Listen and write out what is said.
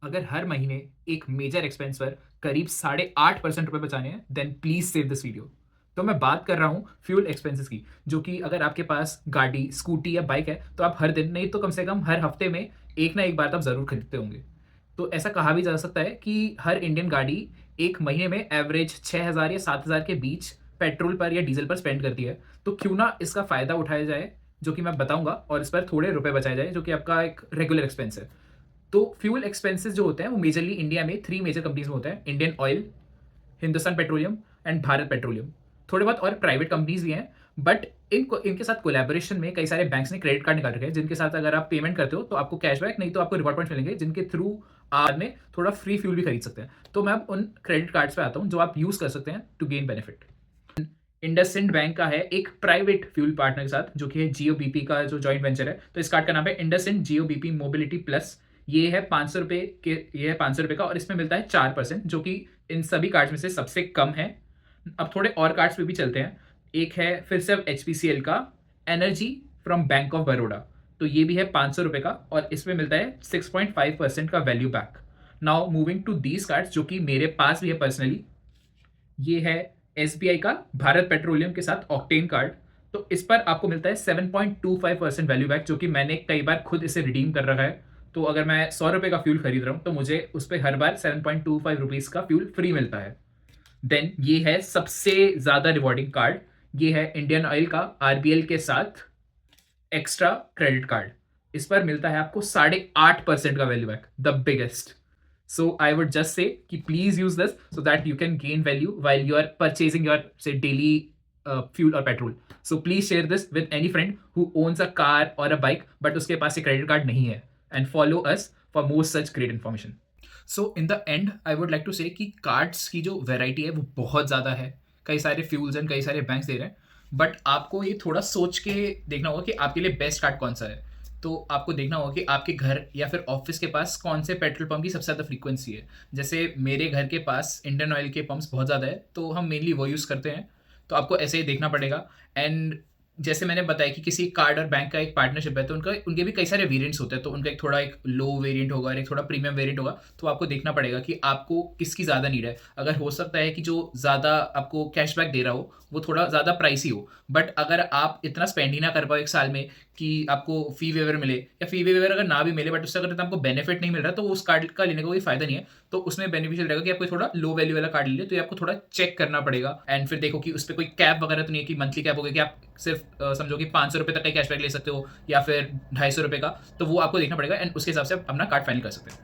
अगर हर महीने एक मेजर एक्सपेंस पर करीब 8.5% रुपए बचाने हैं, then please save this video. तो मैं बात कर रहा हूँ फ्यूल एक्सपेंसेस की, जो कि अगर आपके पास गाड़ी, स्कूटी या बाइक है, तो आप हर दिन नहीं तो कम से कम हर हफ्ते में एक ना एक बार तो आप ज़रूर खरीदते होंगे। तो ऐसा कहा भी जा सकता है कि हर इंडियन गाड़ी एक महीने में एवरेज 6,000 या 7,000 के बीच पेट्रोल पर या डीजल पर स्पेंड करती है। तो क्यों ना इसका फ़ायदा उठाया जाए, जो कि मैं बताऊँगा, और इस पर थोड़े रुपए बचाए जाए, जो कि आपका एक रेगुलर एक्सपेंस है। तो फ्यूल एक्सपेंसेस जो होते हैं वो मेजरली इंडिया में 3 मेजर कंपनीज़ में होते हैं, Indian oil, Hindustan petroleum and Bharat petroleum. थोड़े बहुत और प्राइवेट कंपनीज़ भी हैं, बट इनके साथ कोलैबोरेशन में कई सारे बैंक्स ने क्रेडिट कार्ड निकाल रखे हैं, जिनके साथ अगर आप पेमेंट करते हो तो आपको कैशबैक नहीं तो आपको रिवॉर्ड पॉइंट्स मिलेंगे, जिनके थ्रू बाद में थोड़ा फ्री फ्यूल भी खरीद सकते हैं। तो मैं अब उन क्रेडिट कार्ड्स पे आता हूँ जो आप यूज़ कर सकते हैं to gain benefit. IndusInd bank का है एक प्राइवेट फ्यूल पार्टनर के साथ, जो कि है जियो बीपी का जो जॉइंट वेंचर है। तो इस कार्ड का नाम है इंडसइंड जियो बीपी मोबिलिटी प्लस। ये है 500 रुपये के, ये है 500 रुपये का, और इसमें मिलता है 4%, जो कि इन सभी कार्ड्स में से सबसे कम है। अब थोड़े और कार्ड्स पे भी चलते हैं। एक है फिर से अब एचपीसीएल का energy from bank of Baroda. तो ये भी है 500 रुपये का, और इसमें मिलता है 6.5% का value back. Now moving to these cards, जो कि मेरे पास भी है पर्सनली। ये है एसबीआई का भारत पेट्रोलियम के साथ ऑक्टेन कार्ड। तो इस पर आपको मिलता है 7.25% वैल्यू बैक, जो कि मैंने कई बार खुद इसे रिडीम कर रखा है। तो अगर मैं 100 रुपये का फ्यूल खरीद रहा हूँ तो मुझे उस पर हर बार 7.25 रुपीज़ का फ्यूल फ्री मिलता है। देन ये है सबसे ज़्यादा रिवॉर्डिंग कार्ड। ये है इंडियन ऑयल का आरबीएल के साथ एक्स्ट्रा क्रेडिट कार्ड। इस पर मिलता है आपको 8.5% का value back, the biggest. So I would just say कि please use this so that you can gain value while you are purchasing your say daily fuel or petrol. So please share this with any friend who owns a car or a bike but उसके पास ये credit card नहीं है, and follow us for more such great information. So in the end I would like to say कि cards की जो variety है वो बहुत ज़्यादा है। कई सारे फ्यूल्स एंड कई सारे बैंक्स दे रहे हैं, बट आपको ये थोड़ा सोच के देखना होगा कि आपके लिए बेस्ट कार्ड कौन सा है। तो आपको देखना होगा कि आपके घर या फिर ऑफिस के पास कौन से पेट्रोल पंप की सबसे ज़्यादा फ्रीक्वेंसी है। जैसे मेरे घर के पास इंडियन ऑयल के पंप्स बहुत ज़्यादा है, तो हम मेनली वो यूज़ करते हैं। तो आपको ऐसे ही देखना पड़ेगा। एंड जैसे मैंने बताया कि किसी कार्ड और बैंक का एक पार्टनरशिप है, तो उनका उनके भी कई सारे वेरिएंट्स होते हैं। तो उनका एक थोड़ा एक लो वेरिएंट होगा और एक थोड़ा प्रीमियम वेरिएंट होगा। तो आपको देखना पड़ेगा कि आपको किसकी ज़्यादा नीड है। अगर हो सकता है कि जो ज़्यादा आपको कैशबैक दे रहा हो वो थोड़ा ज़्यादा प्राइसी हो, बट अगर आप इतना स्पेंड ही ना कर पाओ एक साल में कि आपको फी वेवर मिले, या फी वेवर अगर ना भी मिले बट उससे अगर इतना आपको बेनिफिट नहीं मिल रहा, तो उस कार्ड का लेने का कोई फायदा नहीं है। तो उसमें बेनिफिशियल रहेगा कि आपको थोड़ा लो वैल्यू वाला कार्ड ले ले। तो ये आपको थोड़ा चेक करना पड़ेगा, एंड फिर देखो कि उस पर कोई कैप वगैरह तो नहीं है कि मंथली कैप हो गया कि आप सिर्फ समझो कि 500 रुपये तक का कैशबैक ले सकते हो या फिर 250 रुपये का। तो वो आपको देखना पड़ेगा, एंड उसके हिसाब से आप अपना कार्ड फाइनल कर सकते हो।